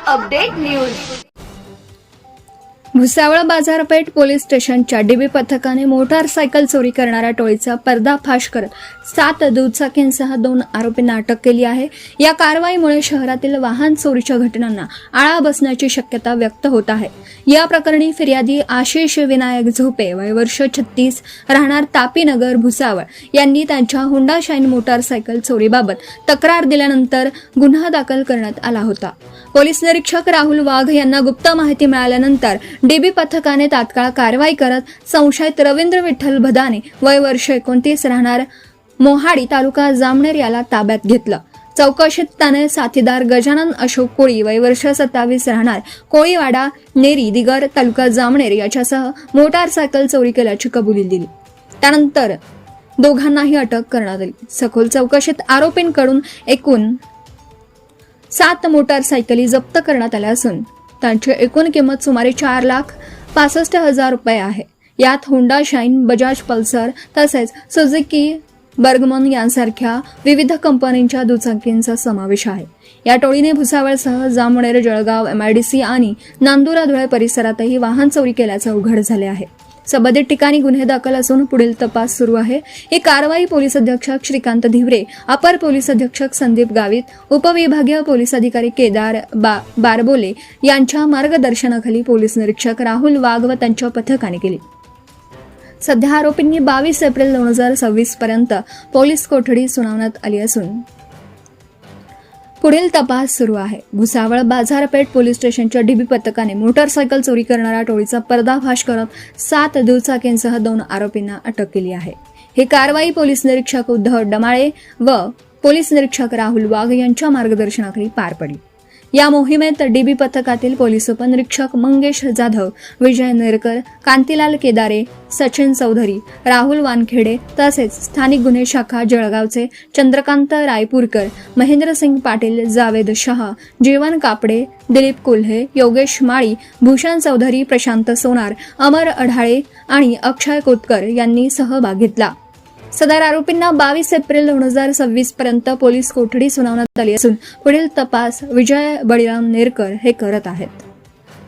Update news. Bhusawal बाजारपेठ police स्टेशनच्या dB पथकाने मोटारसायकल चोरी करणाऱ्या टोळीचा पर्दाफाश करत 7 दुचाकींसह 2 आरोपींना अटक केली आहे। या कारवाईमुळे शहरातील वाहन चोरीच्या घटनांना आळा बसण्याची शक्यता व्यक्त होत आहे। या प्रकरणी फिर्यादी आशिष विनायक झोपे वय वर्ष 36 राहणार तापीनगर भुसावळ यांनी त्यांच्या हुंडा शाईन मोटारसायकल चोरीबाबत तक्रार दिल्यानंतर गुन्हा दाखल करण्यात आला होता। पोलीस निरीक्षक राहुल वाघ यांना गुप्त माहिती मिळाल्यानंतर डीबी पथकाने तात्काळ कारवाई करत संशयित रवींद्र विठ्ठल भदाने वय वर्ष 29 राहणार मोहाडी तालुका जामनेर याला ताब्यात घेतलं। चौकशीत त्याने साथीदार गजानन अशोक कोळी वय वर्ष 27 राहणार कोळीवाडा नेरी दिगर तालुका जामनेर याच्यासह मोटारसायकल चोरी केल्याची कबुली दिली। त्यानंतर दोघांनाही अटक करण्यात आली। सखोल चौकशीत आरोपींकडून एकूण 7 मोटारसायकली जप्त करण्यात आल्या असून त्यांची एकूण किंमत सुमारे 4,65,000 रुपये आहे। यात हुंडा शाईन, बजाज पल्सर तसेच सुझुकी बर्गमन यांसारख्या विविध कंपन्यांच्या दुचाकींचा समावेश आहे। या टोळीने भुसावळसह जामनेर, जळगाव, MIDC आणि नांदुरा धुळे परिसरातही वाहन चोरी केल्याचे उघड झाले आहे। संबंधित ठिकाणी गुन्हे दाखल असून पुढील तपास सुरू आहे। ही कारवाई पोलीस अधीक्षक श्रीकांत धिवरे, अपर पोलीस अधीक्षक संदीप गावित, उपविभागीय पोलीस अधिकारी केदार बारबोले यांच्या मार्गदर्शनाखाली पोलीस निरीक्षक राहुल वाघ व त्यांच्या पथकाने केली। सध्या आरोपींनी 22 एप्रिल 2026 पर्यंत पोलीस कोठडी सुनावण्यात आली असून पुढील तपास सुरू आहे। भुसावळ बाजारपेठ पोलीस स्टेशनच्या डीबी पथकाने मोटारसायकल चोरी करणाऱ्या टोळीचा पर्दाफाश करत 7 दुचाकींसह 2 आरोपींना अटक केली आहे। ही कारवाई पोलीस निरीक्षक उद्धव डमाळे व पोलीस निरीक्षक राहुल वाघ यांच्या मार्गदर्शनाखाली पार पडली। या मोहिमेत डीबी पथकातील पोलीस उपनिरीक्षक मंगेश जाधव, विजय नेरकर, कांतीलाल केदारे, सचिन चौधरी, राहुल वानखेडे तसेच स्थानिक गुन्हे शाखा जळगावचे चंद्रकांत रायपूरकर, महेंद्रसिंग पाटील, जावेद शहा, जीवन कापडे, दिलीप कोल्हे, योगेश माळी, भूषण चौधरी, प्रशांत सोनार, अमर अढाळे आणि अक्षय कोतकर यांनी सहभाग घेतला। सदर आरोपींना 22 एप्रिल 2026 पर्यंत पोलीस कोठडी सुनावण्यात आली असून पुढील तपास विजय बळीराम नेरकर हे करत आहेत।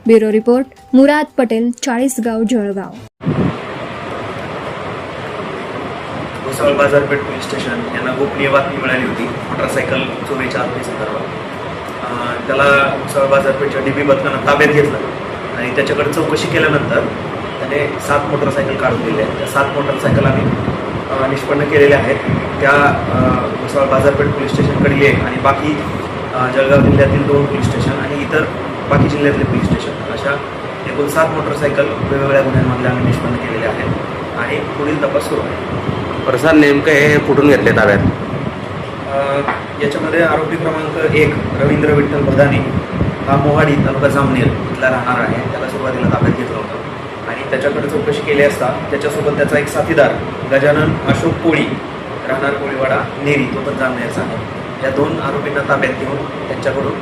ब्युरो रिपोर्ट, मुराद पटेल, 40 गाव, जळगाव। भुसावळ बाजारपेठ पोलीस स्टेशन यांना गोपनीय बातमी मिळाली होती मोटारसायकल चोरीच्या संदर्भात। त्याला भुसावळ बाजारपेठच्या डीबी पथकानं ताब्यात घेतलं आणि त्याच्याकडे चौकशी केल्यानंतर त्याने 7 मोटारसायकल काढून दिले आहेत। त्या 7 मोटारसायकल आम्ही निष्पन्न केलेल्या आहेत। त्या भुसावळ बाजारपेठ पोलीस स्टेशनकडील एक आणि बाकी जळगाव जिल्ह्यातील 2 पोलीस स्टेशन आणि इतर बाकी जिल्ह्यातले पोलीस स्टेशन अशा एकूण 7 मोटारसायकल वेगवेगळ्या गुन्ह्यांमधल्या आम्ही निष्पन्न केलेल्या आहेत आणि पुढील तपास सुरू आहे। प्रसाद नेमकं हे कुठून घेतले ताब्यात? याच्यामध्ये आरोपी क्रमांक 1 रवींद्र विठ्ठल भदाने हा मोहाडी तालुका जामनेर इथला राहणार आहे। त्याला सुरुवातीला ताब्यात घेतलं होतं आणि त्याच्याकडे चौकशी केली असता त्याच्यासोबत त्याचा एक साथीदार गजानन अशोक कोळी राहणार कोळीवाडा नेरी, तो पण जामनेरचा आहे। या 2 आरोपींना ताब्यात घेऊन त्यांच्याकडून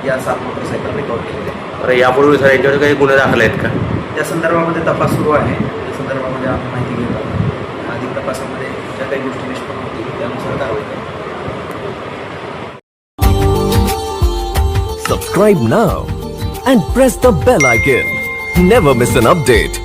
या 7 मोटारसायकल रिकव्हर केलेल्या आहेत। तर यापूर्वी सर यांच्यावर काही गुन्हे दाखल आहेत का? या संदर्भामध्ये तपास सुरू आहे। या संदर्भामध्ये आपण माहिती घेत आहोत। अधिक तपासामध्ये ज्या काही गोष्टी निष्पन्न होतील त्यानुसार कारवाई करू। Subscribe now and press the bell icon. Never miss an update.